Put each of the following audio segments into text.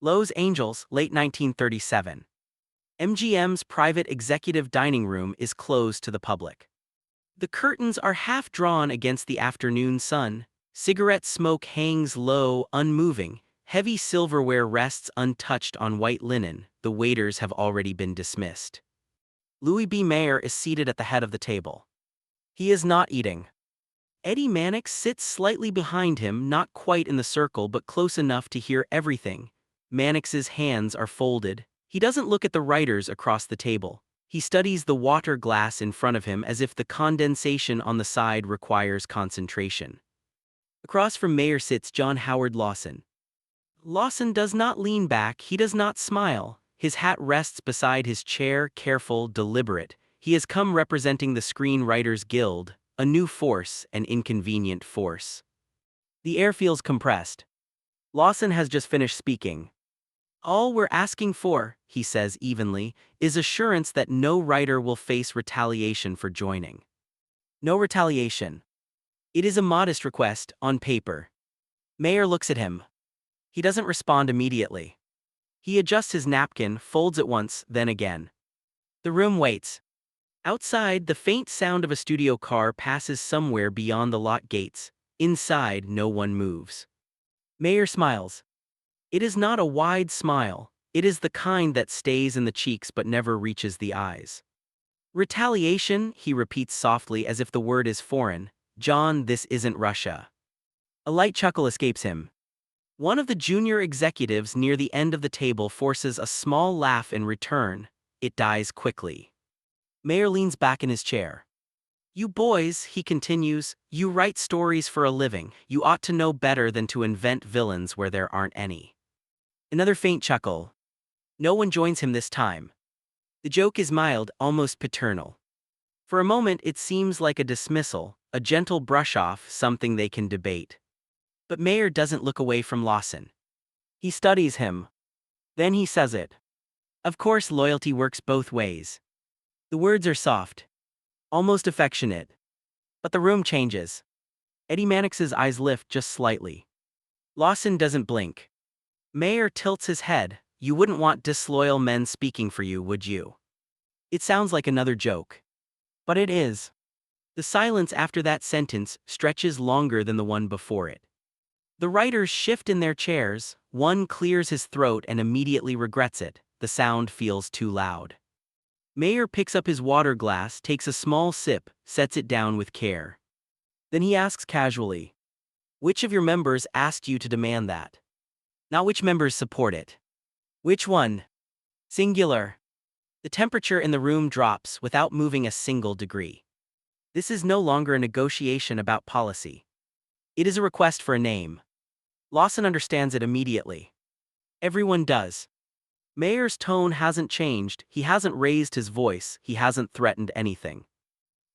Lowe's Angels, late 1937. MGM's private executive dining room is closed to the public. The curtains are half drawn against the afternoon sun. Cigarette smoke hangs low, unmoving. Heavy silverware rests untouched on white linen. The waiters have already been dismissed. Louis B. Mayer is seated at the head of the table. He is not eating. Eddie Mannix sits slightly behind him, not quite in the circle but close enough to hear everything. Mannix's hands are folded. He doesn't look at the writers across the table. He studies the water glass in front of him as if the condensation on the side requires concentration. Across from Mayer sits John Howard Lawson. Lawson does not lean back, he does not smile. His hat rests beside his chair, careful, deliberate. He has come representing the Screenwriters Guild, a new force, an inconvenient force. The air feels compressed. Lawson has just finished speaking. All we're asking for, he says evenly, is assurance that no writer will face retaliation for joining. No retaliation. It is a modest request, on paper. Mayer looks at him. He doesn't respond immediately. He adjusts his napkin, folds it once, then again. The room waits. Outside, the faint sound of a studio car passes somewhere beyond the lot gates. Inside, no one moves. Mayer smiles. It is not a wide smile. It is the kind that stays in the cheeks but never reaches the eyes. Retaliation, he repeats softly as if the word is foreign. John, this isn't Russia. A light chuckle escapes him. One of the junior executives near the end of the table forces a small laugh in return. It dies quickly. Mayer leans back in his chair. You boys, he continues, you write stories for a living. You ought to know better than to invent villains where there aren't any. Another faint chuckle. No one joins him this time. The joke is mild, almost paternal. For a moment it seems like a dismissal, a gentle brush-off, something they can debate. But Mayer doesn't look away from Lawson. He studies him. Then he says it. Of course loyalty works both ways. The words are soft. Almost affectionate. But the room changes. Eddie Mannix's eyes lift just slightly. Lawson doesn't blink. Mayer tilts his head. You wouldn't want disloyal men speaking for you, would you? It sounds like another joke. But it is. The silence after that sentence stretches longer than the one before it. The writers shift in their chairs. One clears his throat and immediately regrets it. The sound feels too loud. Mayer picks up his water glass, takes a small sip, sets it down with care. Then he asks casually, which of your members asked you to demand that? Not which members support it. Which one? Singular. The temperature in the room drops without moving a single degree. This is no longer a negotiation about policy. It is a request for a name. Lawson understands it immediately. Everyone does. Mayer's tone hasn't changed, he hasn't raised his voice, he hasn't threatened anything.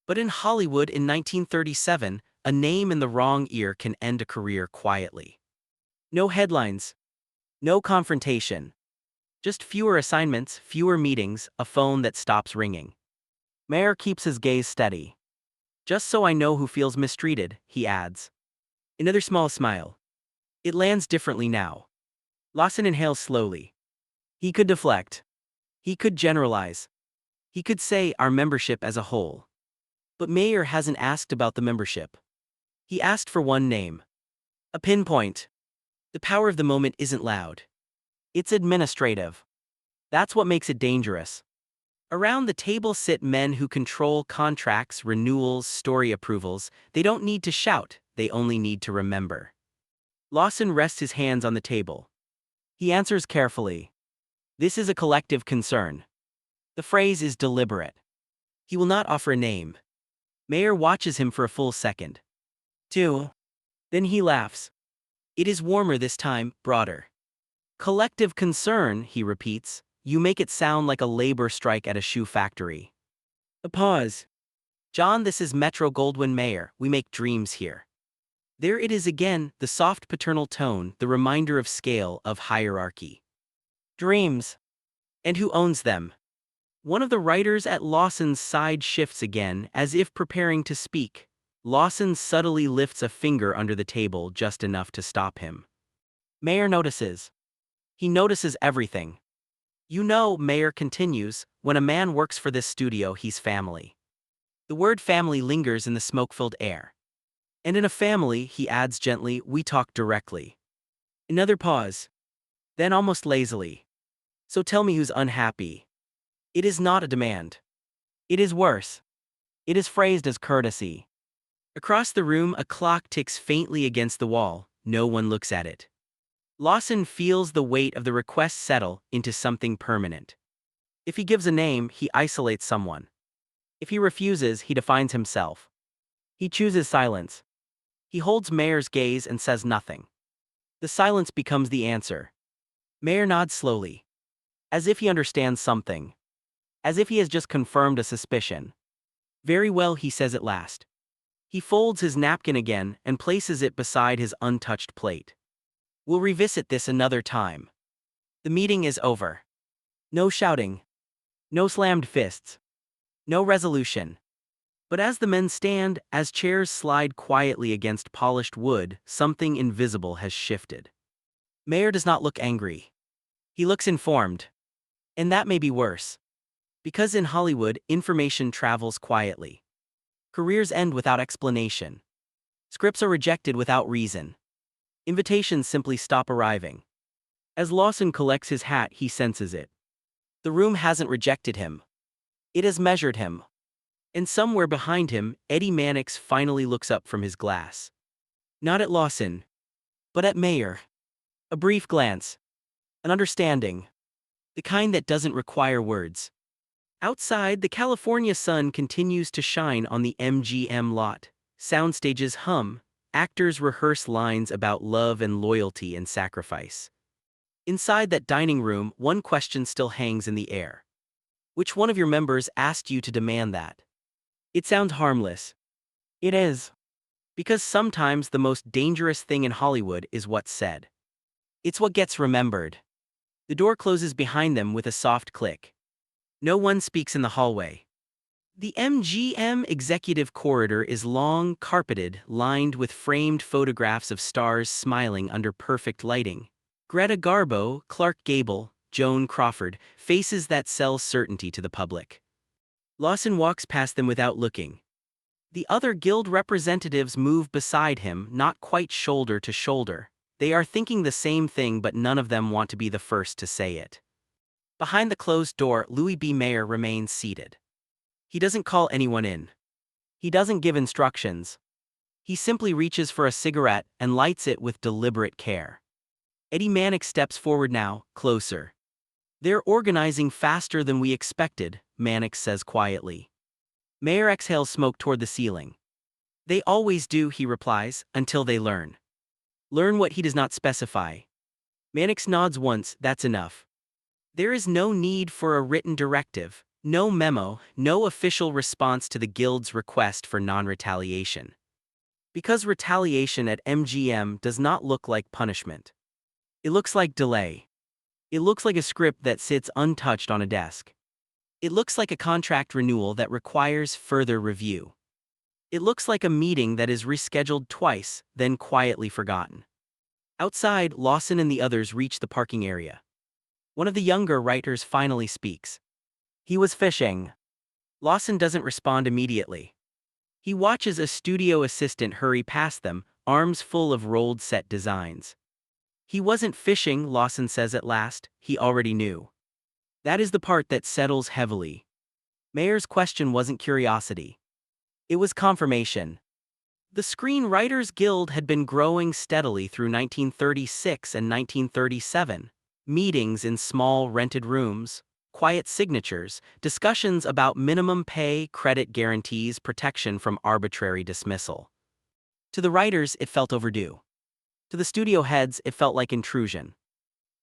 But in Hollywood in 1937, a name in the wrong ear can end a career quietly. No headlines. No confrontation. Just fewer assignments, fewer meetings, a phone that stops ringing. Mayer keeps his gaze steady. Just so I know who feels mistreated, he adds. Another small smile. It lands differently now. Lawson inhales slowly. He could deflect. He could generalize. He could say our membership as a whole. But Mayer hasn't asked about the membership. He asked for one name. A pinpoint. The power of the moment isn't loud. It's administrative. That's what makes it dangerous. Around the table sit men who control contracts, renewals, story approvals. They don't need to shout, they only need to remember. Lawson rests his hands on the table. He answers carefully. This is a collective concern. The phrase is deliberate. He will not offer a name. Mayer watches him for a full second. 2. Then he laughs. It is warmer this time, broader. Collective concern, he repeats. You make it sound like a labor strike at a shoe factory. A pause. John, this is Metro-Goldwyn-Mayer, we make dreams here. There it is again, the soft paternal tone, the reminder of scale, of hierarchy. Dreams. And who owns them? One of the writers at Lawson's side shifts again, as if preparing to speak. Lawson subtly lifts a finger under the table just enough to stop him. Mayer notices. He notices everything. You know, Mayer continues, when a man works for this studio, he's family. The word family lingers in the smoke-filled air. And in a family, he adds gently, we talk directly. Another pause. Then almost lazily. So tell me who's unhappy. It is not a demand. It is worse. It is phrased as courtesy. Across the room, a clock ticks faintly against the wall. No one looks at it. Lawson feels the weight of the request settle into something permanent. If he gives a name, he isolates someone. If he refuses, he defines himself. He chooses silence. He holds Mayer's gaze and says nothing. The silence becomes the answer. Mayer nods slowly. As if he understands something. As if he has just confirmed a suspicion. Very well, he says at last. He folds his napkin again and places it beside his untouched plate. We'll revisit this another time. The meeting is over. No shouting. No slammed fists. No resolution. But as the men stand, as chairs slide quietly against polished wood, something invisible has shifted. Mayer does not look angry. He looks informed. And that may be worse. Because in Hollywood, information travels quietly. Careers end without explanation. Scripts are rejected without reason. Invitations simply stop arriving. As Lawson collects his hat, he senses it. The room hasn't rejected him. It has measured him. And somewhere behind him, Eddie Mannix finally looks up from his glass. Not at Lawson, but at Mayer. A brief glance. An understanding. The kind that doesn't require words. Outside, the California sun continues to shine on the MGM lot. Soundstages hum. Actors rehearse lines about love and loyalty and sacrifice. Inside that dining room, one question still hangs in the air. Which one of your members asked you to demand that? It sounds harmless. It is. Because sometimes the most dangerous thing in Hollywood is what's said. It's what gets remembered. The door closes behind them with a soft click. No one speaks in the hallway. The MGM executive corridor is long, carpeted, lined with framed photographs of stars smiling under perfect lighting. Greta Garbo, Clark Gable, Joan Crawford, faces that sell certainty to the public. Lawson walks past them without looking. The other guild representatives move beside him, not quite shoulder to shoulder. They are thinking the same thing, but none of them want to be the first to say it. Behind the closed door, Louis B. Mayer remains seated. He doesn't call anyone in. He doesn't give instructions. He simply reaches for a cigarette and lights it with deliberate care. Eddie Mannix steps forward now, closer. They're organizing faster than we expected, Mannix says quietly. Mayer exhales smoke toward the ceiling. They always do, he replies, until they learn. Learn what he does not specify. Mannix nods once, that's enough. There is no need for a written directive, no memo, no official response to the guild's request for non-retaliation. Because retaliation at MGM does not look like punishment. It looks like delay. It looks like a script that sits untouched on a desk. It looks like a contract renewal that requires further review. It looks like a meeting that is rescheduled twice, then quietly forgotten. Outside, Lawson and the others reach the parking area. One of the younger writers finally speaks. He was fishing. Lawson doesn't respond immediately. He watches a studio assistant hurry past them, arms full of rolled set designs. He wasn't fishing, Lawson says at last, he already knew. That is the part that settles heavily. Mayer's question wasn't curiosity. It was confirmation. The Screenwriters Guild had been growing steadily through 1936 and 1937. Meetings in small rented rooms, quiet signatures, discussions about minimum pay, credit guarantees, protection from arbitrary dismissal. To the writers, it felt overdue. To the studio heads, it felt like intrusion.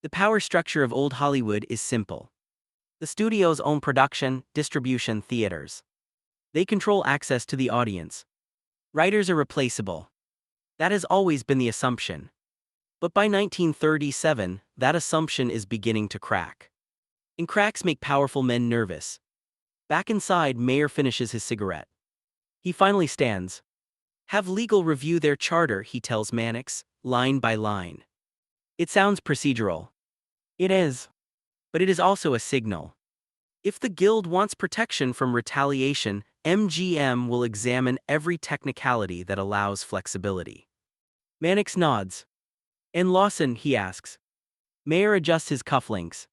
The power structure of old Hollywood is simple. The studios own production, distribution, theaters. They control access to the audience. Writers are replaceable. That has always been the assumption. But by 1937, that assumption is beginning to crack. And cracks make powerful men nervous. Back inside, Mayer finishes his cigarette. He finally stands. Have legal review their charter, he tells Mannix, line by line. It sounds procedural. It is. But it is also a signal. If the guild wants protection from retaliation, MGM will examine every technicality that allows flexibility. Mannix nods. And Lawson, he asks. Mayer adjusts his cufflinks.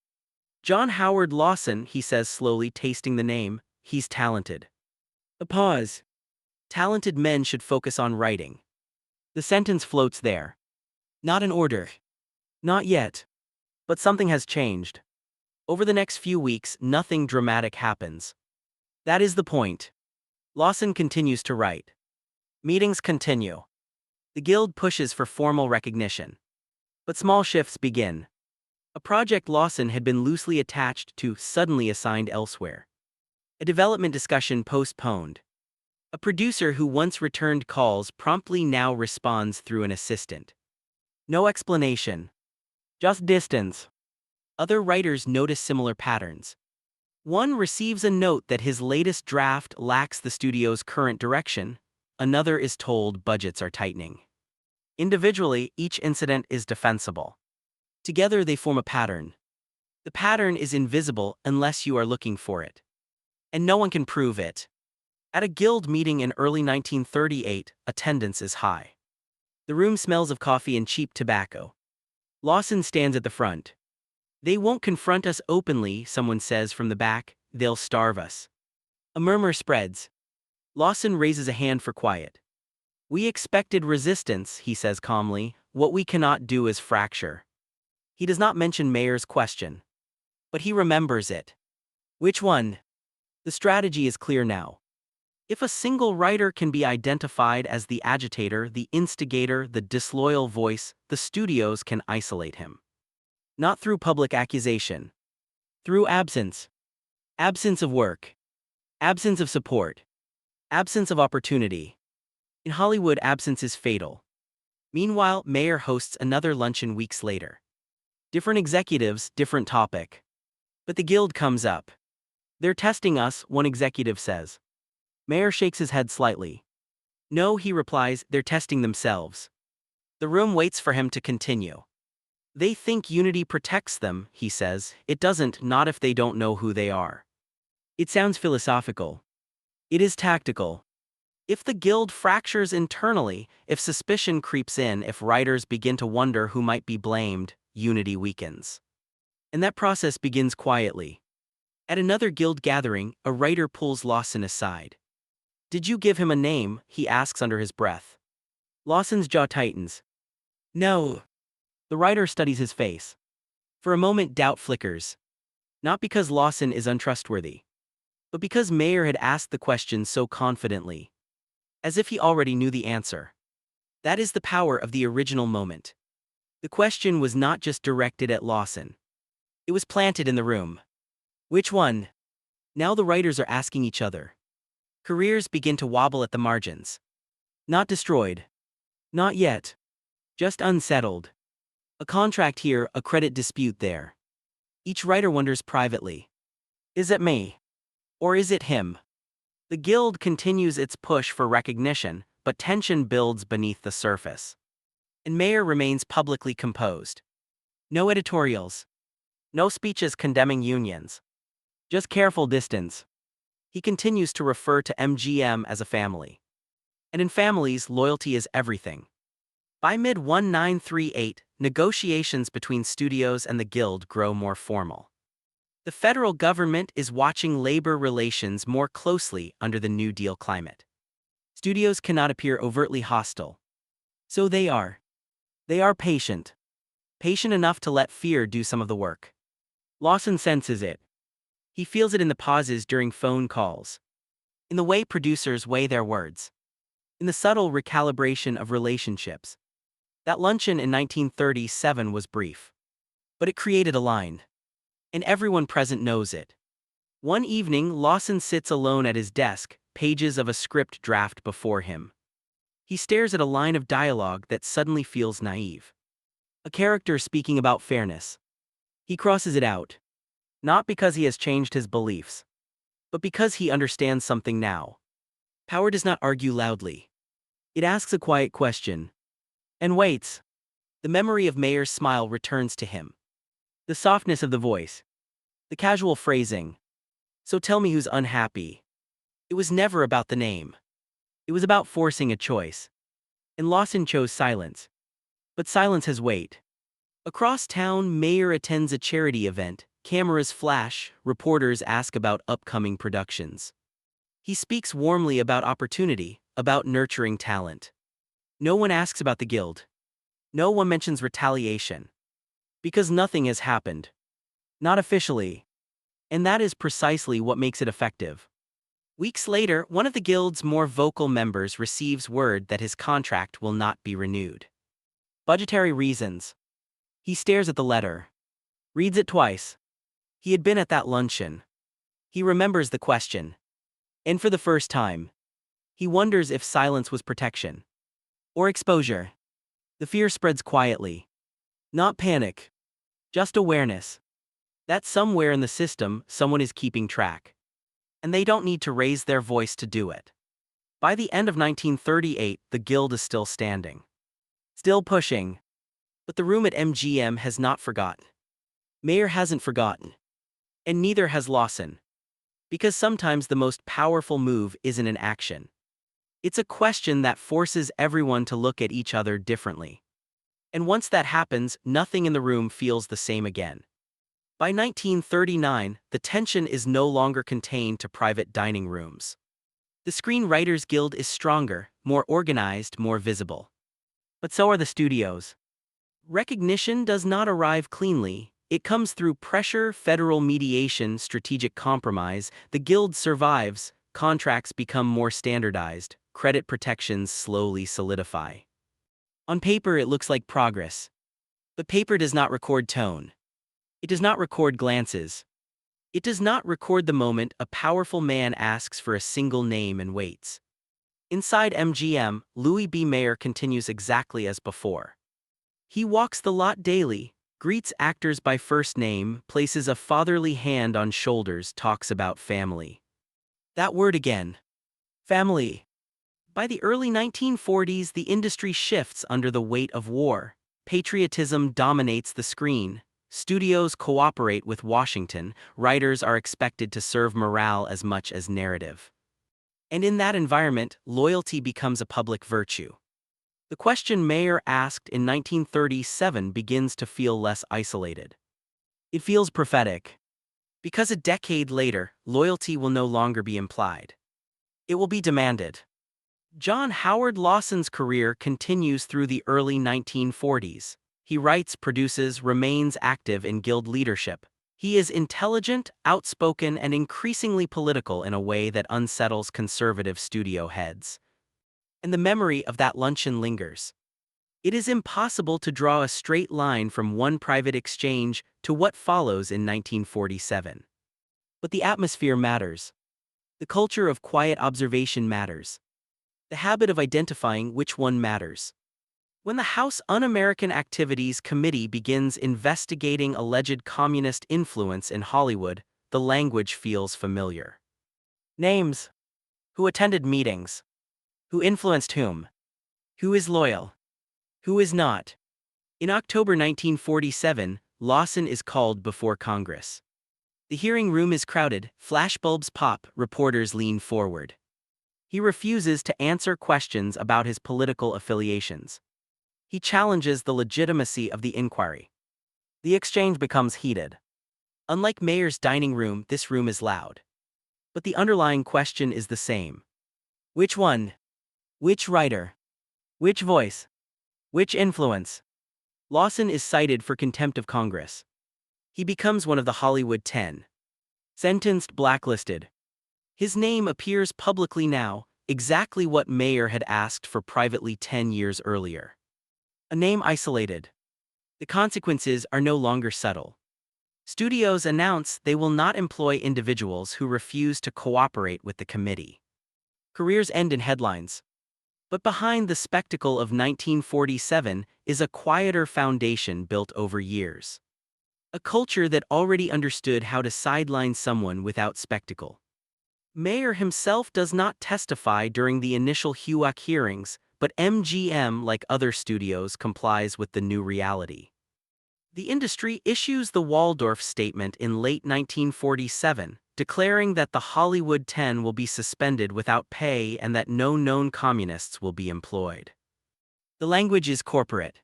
John Howard Lawson, he says slowly, tasting the name. He's talented. A pause. Talented men should focus on writing. The sentence floats there. Not in order. Not yet. But something has changed. Over the next few weeks, nothing dramatic happens. That is the point. Lawson continues to write. Meetings continue. The guild pushes for formal recognition. But small shifts begin. A project Lawson had been loosely attached to suddenly assigned elsewhere. A development discussion postponed. A producer who once returned calls promptly now responds through an assistant. No explanation. Just distance. Other writers notice similar patterns. One receives a note that his latest draft lacks the studio's current direction. Another is told budgets are tightening. Individually, each incident is defensible. Together they form a pattern. The pattern is invisible unless you are looking for it. And no one can prove it. At a guild meeting in early 1938, attendance is high. The room smells of coffee and cheap tobacco. Lawson stands at the front. They won't confront us openly, someone says from the back, they'll starve us. A murmur spreads. Lawson raises a hand for quiet. We expected resistance, he says calmly. What we cannot do is fracture. He does not mention Mayer's question. But he remembers it. Which one? The strategy is clear now. If a single writer can be identified as the agitator, the instigator, the disloyal voice, the studios can isolate him. Not through public accusation. Through absence. Absence of work. Absence of support. Absence of opportunity. In Hollywood, absence is fatal. Meanwhile, Mayer hosts another luncheon weeks later. Different executives, different topic. But the guild comes up. They're testing us, one executive says. Mayer shakes his head slightly. No, he replies, they're testing themselves. The room waits for him to continue. They think unity protects them, he says. It doesn't, not if they don't know who they are. It sounds philosophical. It is tactical. If the guild fractures internally, if suspicion creeps in, if writers begin to wonder who might be blamed, unity weakens. And that process begins quietly. At another guild gathering, a writer pulls Lawson aside. Did you give him a name? He asks under his breath. Lawson's jaw tightens. No. The writer studies his face. For a moment, doubt flickers. Not because Lawson is untrustworthy, but because Mayer had asked the question so confidently. As if he already knew the answer. That is the power of the original moment. The question was not just directed at Lawson. It was planted in the room. Which one? Now the writers are asking each other. Careers begin to wobble at the margins. Not destroyed. Not yet. Just unsettled. A contract here, a credit dispute there. Each writer wonders privately. Is it me? Or is it him? The guild continues its push for recognition, but tension builds beneath the surface. And Mayer remains publicly composed. No editorials. No speeches condemning unions. Just careful distance. He continues to refer to MGM as a family. And in families, loyalty is everything. By mid-1938, negotiations between studios and the guild grow more formal. The federal government is watching labor relations more closely under the New Deal climate. Studios cannot appear overtly hostile. So they are. They are patient. Patient enough to let fear do some of the work. Lawson senses it. He feels it in the pauses during phone calls. In the way producers weigh their words. In the subtle recalibration of relationships. That luncheon in 1937 was brief. But it created a line. And everyone present knows it. One evening, Lawson sits alone at his desk, pages of a script draft before him. He stares at a line of dialogue that suddenly feels naive. A character speaking about fairness. He crosses it out. Not because he has changed his beliefs, but because he understands something now. Power does not argue loudly. It asks a quiet question. And waits. The memory of Mayer's smile returns to him. The softness of the voice. The casual phrasing. So tell me who's unhappy. It was never about the name. It was about forcing a choice. And Lawson chose silence. But silence has weight. Across town, Mayer attends a charity event. Cameras flash, reporters ask about upcoming productions. He speaks warmly about opportunity, about nurturing talent. No one asks about the guild. No one mentions retaliation. Because nothing has happened. Not officially. And that is precisely what makes it effective. Weeks later, one of the guild's more vocal members receives word that his contract will not be renewed. Budgetary reasons. He stares at the letter. Reads it twice. He had been at that luncheon. He remembers the question. And for the first time, he wonders if silence was protection. Or exposure. The fear spreads quietly. Not panic. Just awareness. That somewhere in the system, someone is keeping track. And they don't need to raise their voice to do it. By the end of 1938, the guild is still standing. Still pushing. But the room at MGM has not forgotten. Mayer hasn't forgotten. And neither has Lawson. Because sometimes the most powerful move isn't an action. It's a question that forces everyone to look at each other differently. And once that happens, nothing in the room feels the same again. By 1939, the tension is no longer contained to private dining rooms. The Screenwriters Guild is stronger, more organized, more visible. But so are the studios. Recognition does not arrive cleanly. It comes through pressure, federal mediation, strategic compromise. The guild survives, contracts become more standardized, credit protections slowly solidify. On paper, it looks like progress. But paper does not record tone. It does not record glances. It does not record the moment a powerful man asks for a single name and waits. Inside MGM, Louis B. Mayer continues exactly as before. He walks the lot daily, greets actors by first name, places a fatherly hand on shoulders, talks about family. That word again. Family. By the early 1940s, the industry shifts under the weight of war. Patriotism dominates the screen. Studios cooperate with Washington. Writers are expected to serve morale as much as narrative. And in that environment, loyalty becomes a public virtue. The question Mayer asked in 1937 begins to feel less isolated. It feels prophetic. Because a decade later, loyalty will no longer be implied. It will be demanded. John Howard Lawson's career continues through the early 1940s. He writes, produces, remains active in guild leadership. He is intelligent, outspoken, and increasingly political in a way that unsettles conservative studio heads. And the memory of that luncheon lingers. It is impossible to draw a straight line from one private exchange to what follows in 1947. But the atmosphere matters. The culture of quiet observation matters. The habit of identifying which one matters. When the House Un-American Activities Committee begins investigating alleged communist influence in Hollywood, the language feels familiar. Names. Who attended meetings? Who influenced whom? Who is loyal? Who is not? In October 1947, Lawson is called before Congress. The hearing room is crowded, flashbulbs pop, reporters lean forward. He refuses to answer questions about his political affiliations. He challenges the legitimacy of the inquiry. The exchange becomes heated. Unlike Mayer's dining room, this room is loud. But the underlying question is the same. Which one? Which writer? Which voice? Which influence? Lawson is cited for contempt of Congress. He becomes one of the Hollywood 10. Sentenced, blacklisted. His name appears publicly now, exactly what Mayer had asked for privately 10 years earlier. A name isolated. The consequences are no longer subtle. Studios announce they will not employ individuals who refuse to cooperate with the committee. Careers end in headlines. But behind the spectacle of 1947 is a quieter foundation built over years. A culture that already understood how to sideline someone without spectacle. Mayer himself does not testify during the initial HUAC hearings, but MGM, like other studios, complies with the new reality. The industry issues the Waldorf Statement in late 1947, declaring that the Hollywood 10 will be suspended without pay and that no known communists will be employed. The language is corporate,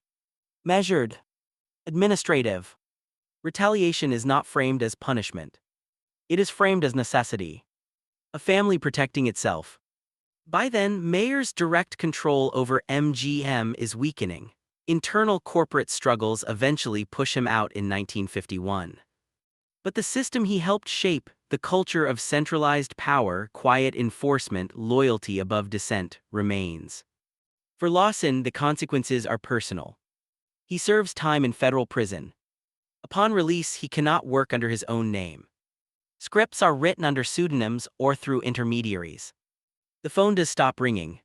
measured, administrative. Retaliation is not framed as punishment. It is framed as necessity, a family protecting itself. By then, Mayer's direct control over MGM is weakening. Internal corporate struggles eventually push him out in 1951. But the system he helped shape, the culture of centralized power, quiet enforcement, loyalty above dissent, remains. For Lawson, the consequences are personal. He serves time in federal prison. Upon release, he cannot work under his own name. Scripts are written under pseudonyms or through intermediaries. The phone does stop ringing.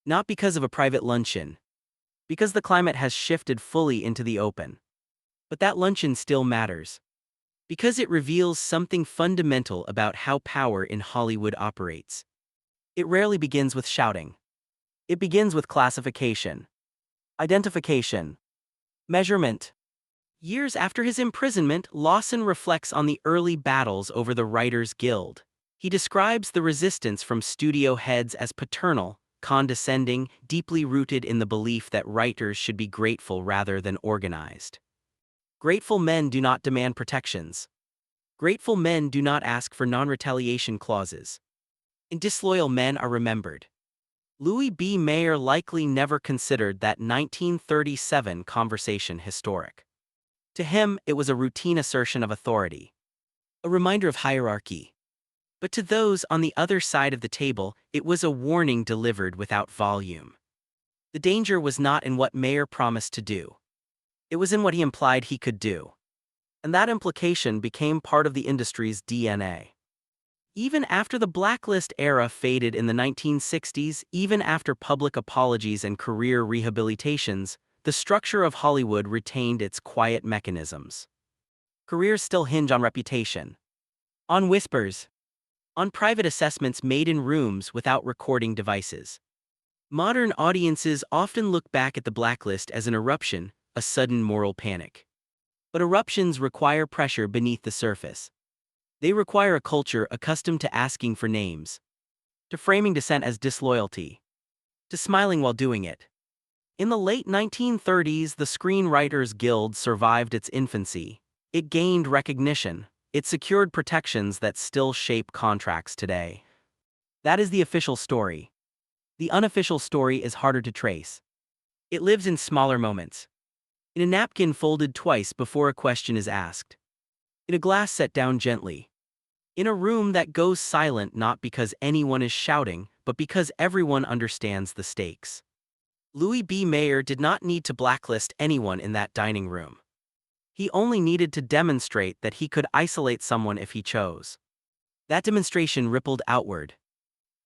Not because of a private luncheon. Because the climate has shifted fully into the open. But that luncheon still matters. Because it reveals something fundamental about how power in Hollywood operates. It rarely begins with shouting. It begins with classification, identification, measurement. Years after his imprisonment, Lawson reflects on the early battles over the Writers' Guild. He describes the resistance from studio heads as paternal, condescending, deeply rooted in the belief that writers should be grateful rather than organized. Grateful men do not demand protections. Grateful men do not ask for non-retaliation clauses. And disloyal men are remembered. Louis B. Mayer likely never considered that 1937 conversation historic. To him, it was a routine assertion of authority, a reminder of hierarchy. But to those on the other side of the table, it was a warning delivered without volume. The danger was not in what Mayer promised to do. It was in what he implied he could do. And that implication became part of the industry's DNA. Even after the blacklist era faded in the 1960s, even after public apologies and career rehabilitations, the structure of Hollywood retained its quiet mechanisms. Careers still hinge on reputation, on whispers, on private assessments made in rooms without recording devices. Modern audiences often look back at the blacklist as an eruption, a sudden moral panic. But eruptions require pressure beneath the surface. They require a culture accustomed to asking for names, to framing dissent as disloyalty, to smiling while doing it. In the late 1930s, the Screenwriters Guild survived its infancy. It gained recognition. It secured protections that still shape contracts today. That is the official story. The unofficial story is harder to trace. It lives in smaller moments. In a napkin folded twice before a question is asked. In a glass set down gently. In a room that goes silent not because anyone is shouting, but because everyone understands the stakes. Louis B. Mayer did not need to blacklist anyone in that dining room. He only needed to demonstrate that he could isolate someone if he chose. That demonstration rippled outward.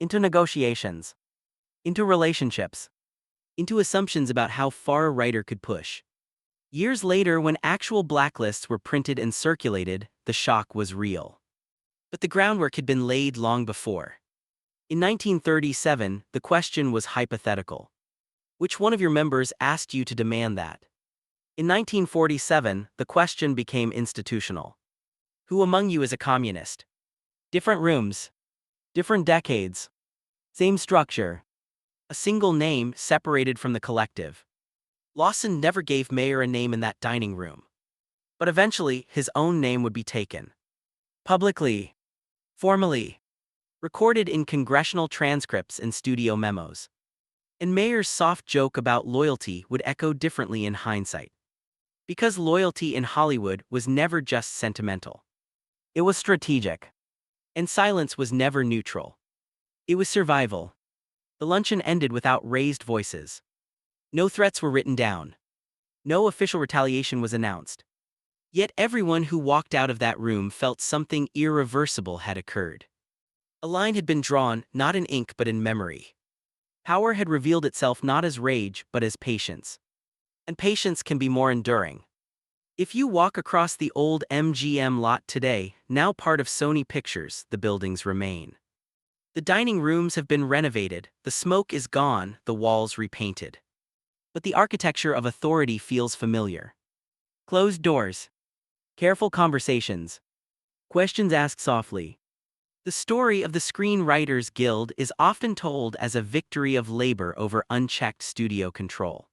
Into negotiations. Into relationships. Into assumptions about how far a writer could push. Years later, when actual blacklists were printed and circulated, the shock was real. But the groundwork had been laid long before. In 1937, the question was hypothetical. Which one of your members asked you to demand that? In 1947, the question became institutional. Who among you is a communist? Different rooms. Different decades. Same structure. A single name separated from the collective. Lawson never gave Mayer a name in that dining room. But eventually, his own name would be taken. Publicly. Formally. Recorded in congressional transcripts and studio memos. And Mayer's soft joke about loyalty would echo differently in hindsight. Because loyalty in Hollywood was never just sentimental. It was strategic. And silence was never neutral. It was survival. The luncheon ended without raised voices. No threats were written down. No official retaliation was announced. Yet everyone who walked out of that room felt something irreversible had occurred. A line had been drawn, not in ink but in memory. Power had revealed itself not as rage, but as patience. And patience can be more enduring. If you walk across the old MGM lot today, now part of Sony Pictures, the buildings remain. The dining rooms have been renovated, the smoke is gone, the walls repainted. But the architecture of authority feels familiar. Closed doors. Careful conversations. Questions asked softly. The story of the Screenwriters Guild is often told as a victory of labor over unchecked studio control.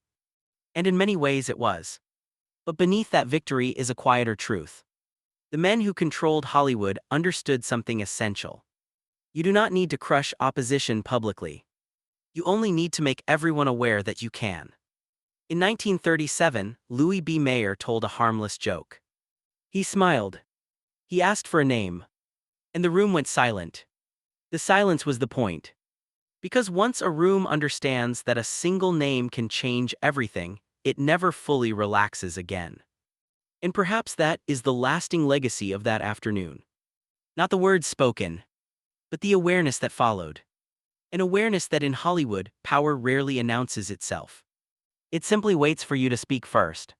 And in many ways it was. But beneath that victory is a quieter truth. The men who controlled Hollywood understood something essential. You do not need to crush opposition publicly. You only need to make everyone aware that you can. In 1937, Louis B. Mayer told a harmless joke. He smiled. He asked for a name. And the room went silent. The silence was the point. Because once a room understands that a single name can change everything, it never fully relaxes again. And perhaps that is the lasting legacy of that afternoon. Not the words spoken, but the awareness that followed. An awareness that in Hollywood, power rarely announces itself. It simply waits for you to speak first.